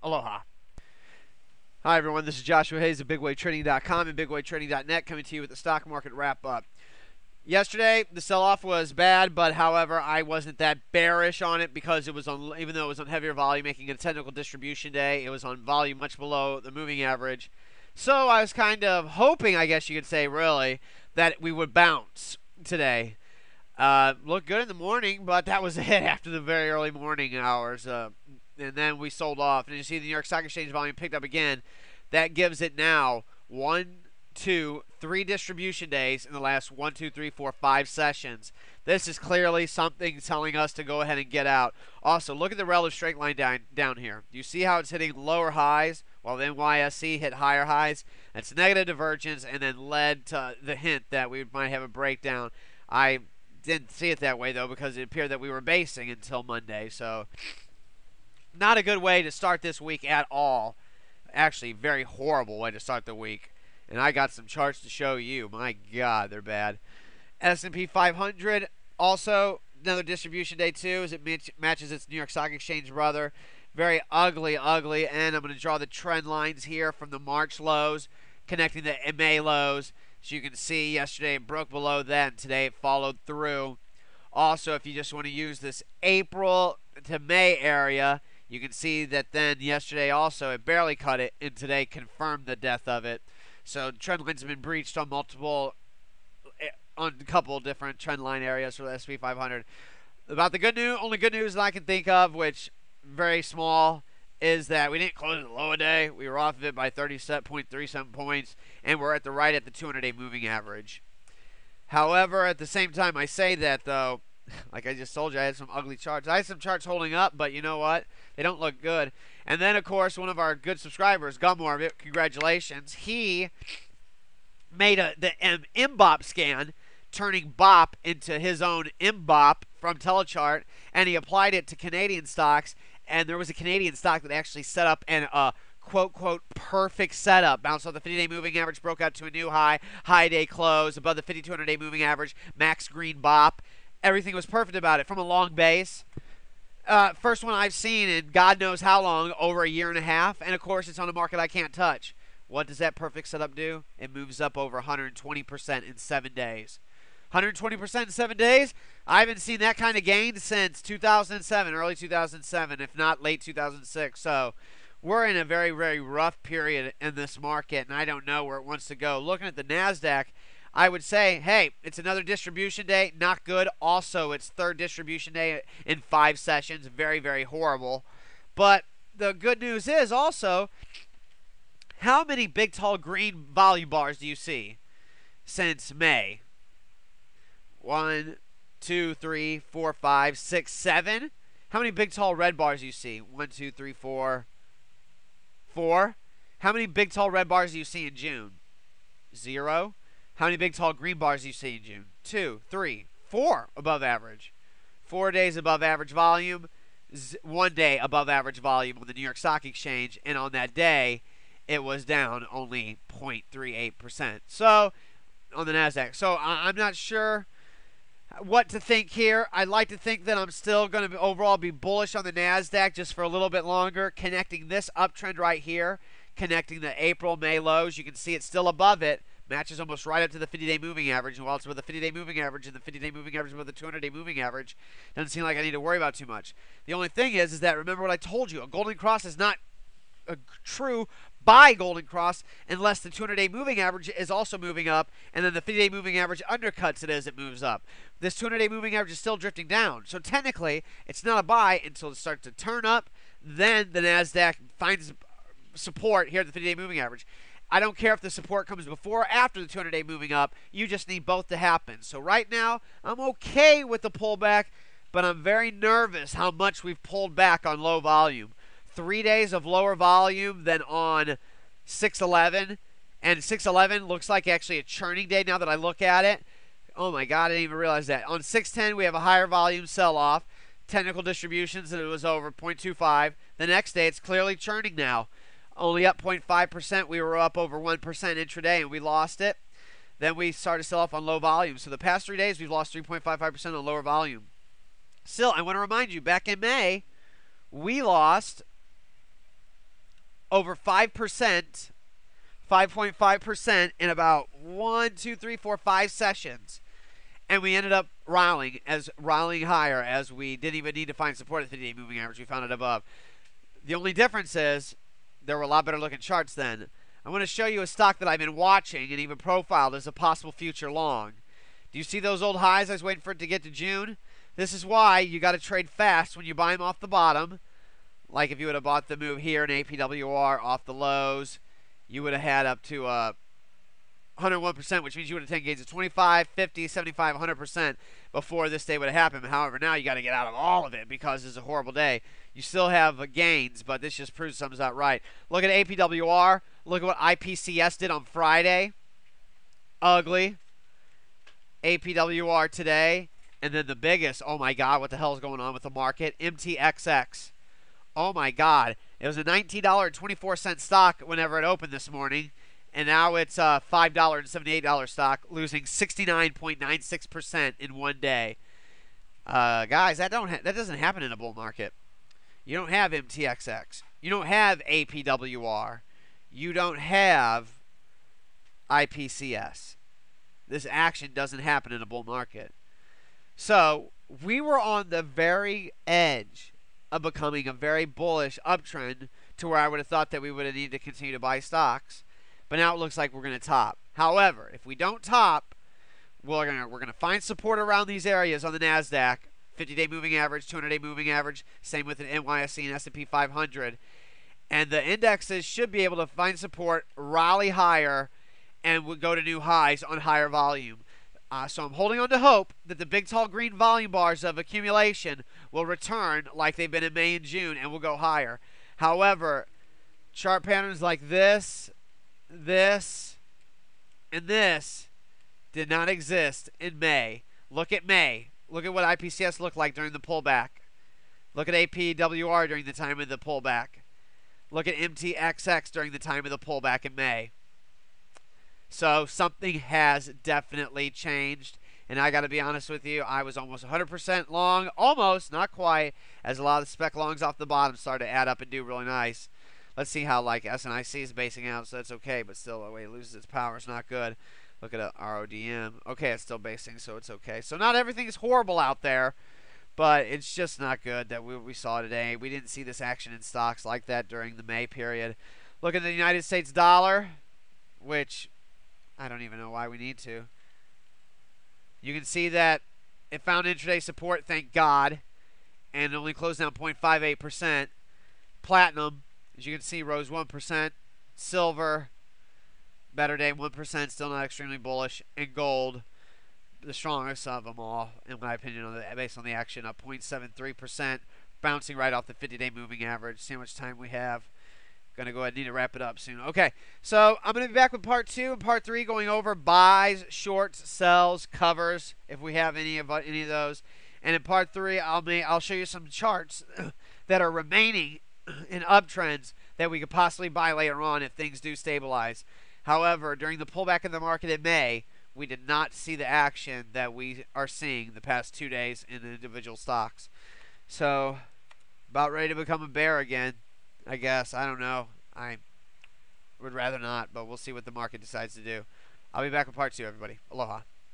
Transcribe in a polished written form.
Aloha. Hi, everyone. This is Joshua Hayes of BigWaveTrading.com and BigWaveTrading.net coming to you with the stock market wrap-up. Yesterday, the sell-off was bad, but however, I wasn't that bearish on it because it was on, even though it was on heavier volume, making a technical distribution day, it was on volume much below the moving average. So I was kind of hoping, I guess you could say, really, that we would bounce today. Looked good in the morning, but that was it after the very early morning hours. And then we sold off. And you see the New York Stock Exchange volume picked up again. That gives it now 3 distribution days in the last 5 sessions. This is clearly something telling us to go ahead and get out. Also, look at the relative straight line down here. Do you see how it's hitting lower highs while the NYSE hit higher highs? That's negative divergence and then led to the hint that we might have a breakdown. I didn't see it that way, though, because it appeared that we were basing until Monday. So not a good way to start this week at all. Actually, very horrible way to start the week. And I got some charts to show you. My God, they're bad. S&P 500, also another distribution day too, as it matches its New York Stock Exchange brother. Very ugly. And I'm going to draw the trend lines here from the March lows, connecting the May lows. As you can see, yesterday it broke below that, and today it followed through. Also, if you just want to use this April to May area, you can see that then yesterday also it barely cut it, and today confirmed the death of it. So trend lines have been breached on a couple of different trend line areas for the S&P 500. About the good news, only good news that I can think of, which very small, is that we didn't close at the low a day. We were off of it by 37.37 points, and we're at the 200-day moving average. However, at the same time I say that, though, like I just told you, I had some ugly charts. I had some charts holding up, but you know what? They don't look good. And then, of course, one of our good subscribers, Gummore, congratulations, he made the MBOP scan, turning BOP into his own MBOP from Telechart, and he applied it to Canadian stocks, and there was a Canadian stock that actually set up an quote, perfect setup. Bounced off the 50-day moving average, broke out to a new high day close, above the 5200-day moving average, max green BOP. Everything was perfect about it from a long base. First one I've seen in God knows how long, over a year and a half, and of course it's on a market I can't touch. What does that perfect setup do? It moves up over 120% in 7 days. 120% in 7 days? I haven't seen that kind of gain since 2007, early 2007, if not late 2006. So we're in a very, very rough period in this market, and I don't know where it wants to go. Looking at the NASDAQ, I would say, hey, it's another distribution day, not good. Also, it's third distribution day in 5 sessions, very, very horrible. But the good news is also, how many big, tall, green volume bars do you see since May? 1, 2, 3, 4, 5, 6, 7. How many big, tall, red bars do you see? 1, 2, 3, 4, 4. How many big, tall, red bars do you see in June? 0. How many big, tall, green bars do you see in June? 2, 3, 4 above average. 4 days above average volume. 1 day above average volume on the New York Stock Exchange. And on that day, it was down only 0.38%. So, on the NASDAQ. So, I'm not sure what to think here. I'd like to think that I'm still going to overall be bullish on the NASDAQ just for a little bit longer. Connecting this uptrend right here. Connecting the April, May lows. You can see it's still above it. Matches almost right up to the 50-day moving average. And while it's with the 50-day moving average and the 50-day moving average above the 200-day moving average, doesn't seem like I need to worry about too much. The only thing is that remember what I told you. A golden cross is not a true buy golden cross unless the 200-day moving average is also moving up, and then the 50-day moving average undercuts it as it moves up. This 200-day moving average is still drifting down. So technically, it's not a buy until it starts to turn up. Then the NASDAQ finds support here at the 50-day moving average. I don't care if the support comes before or after the 200-day moving up. You just need both to happen. So right now, I'm okay with the pullback, but I'm very nervous how much we've pulled back on low volume. 3 days of lower volume than on 6/11, and 6/11 looks like actually a churning day now that I look at it. Oh my God, I didn't even realize that. On 6/10, we have a higher volume sell-off. Technical distributions, and it was over 0.25. The next day, it's clearly churning now. Only up 0.5%. We were up over 1% intraday, and we lost it. Then we started to sell off on low volume. So the past 3 days, we've lost 3.55% on lower volume. Still, I want to remind you, back in May, we lost over 5%, 5.5% in about 1, 2, 3, 4, 5 sessions. And we ended up rallying higher as we didn't even need to find support at the 50-day moving average. We found it above. The only difference is there were a lot better looking charts then. I want to show you a stock that I've been watching and even profiled as a possible future long. Do you see those old highs I was waiting for it to get to June? This is why you got to trade fast when you buy them off the bottom. Like if you would have bought the move here in APWR off the lows, you would have had up to 101%, which means you would have taken gains of 25, 50, 75, 100% before this day would have happened. However, now you got to get out of all of it because it's a horrible day. You still have gains, but this just proves something's not right. Look at APWR. Look at what IPCS did on Friday. Ugly. APWR today. And then the biggest, oh my God, what the hell is going on with the market? MTXX. Oh my God. It was a $19.24 stock whenever it opened this morning. And now it's a $5.78 stock, losing 69.96% in one day. Guys, that doesn't happen in a bull market. You don't have MTXX. You don't have APWR. You don't have IPCS. This action doesn't happen in a bull market. So we were on the very edge of becoming a very bullish uptrend to where I would have thought that we would have needed to continue to buy stocks. But now it looks like we're going to top. However, if we don't top, we're going to find support around these areas on the NASDAQ. 50-day moving average, 200-day moving average. Same with the NYSE and S&P 500. And the indexes should be able to find support, rally higher, and would go to new highs on higher volume. So I'm holding on to hope that the big, tall, green volume bars of accumulation will return like they've been in May and June and will go higher. However, chart patterns like this, and this did not exist in May. Look at May. Look at what IPCS looked like during the pullback. Look at APWR during the time of the pullback. Look at MTXX during the time of the pullback in May. So something has definitely changed. And I got to be honest with you, I was almost 100% long. Almost, not quite, as a lot of the spec longs off the bottom started to add up and do really nice. Let's see how like SNIC is basing out, so that's okay. But still, the way it loses its power is not good. Look at a RODM. Okay, it's still basing, so it's okay. So not everything is horrible out there, but it's just not good that we saw today. We didn't see this action in stocks like that during the May period. Look at the United States dollar, which I don't even know why we need to. You can see that it found intraday support, thank God, and it only closed down 0.58%. Platinum, as you can see, rose 1%. Silver, better day, 1%, still not extremely bullish. And gold, the strongest of them all, in my opinion, based on the action, up 0.73%, bouncing right off the 50-day moving average. See how much time we have. Gonna go ahead and need to wrap it up soon. Okay, so I'm gonna be back with part 2 and part 3, going over buys, shorts, sells, covers, if we have any of those. And in part 3, I'll show you some charts that are remaining in uptrends that we could possibly buy later on if things do stabilize. However, during the pullback in the market in May, we did not see the action that we are seeing the past 2 days in the individual stocks. So, about ready to become a bear again, I guess. I don't know. I would rather not, but we'll see what the market decides to do. I'll be back with part 2, everybody. Aloha.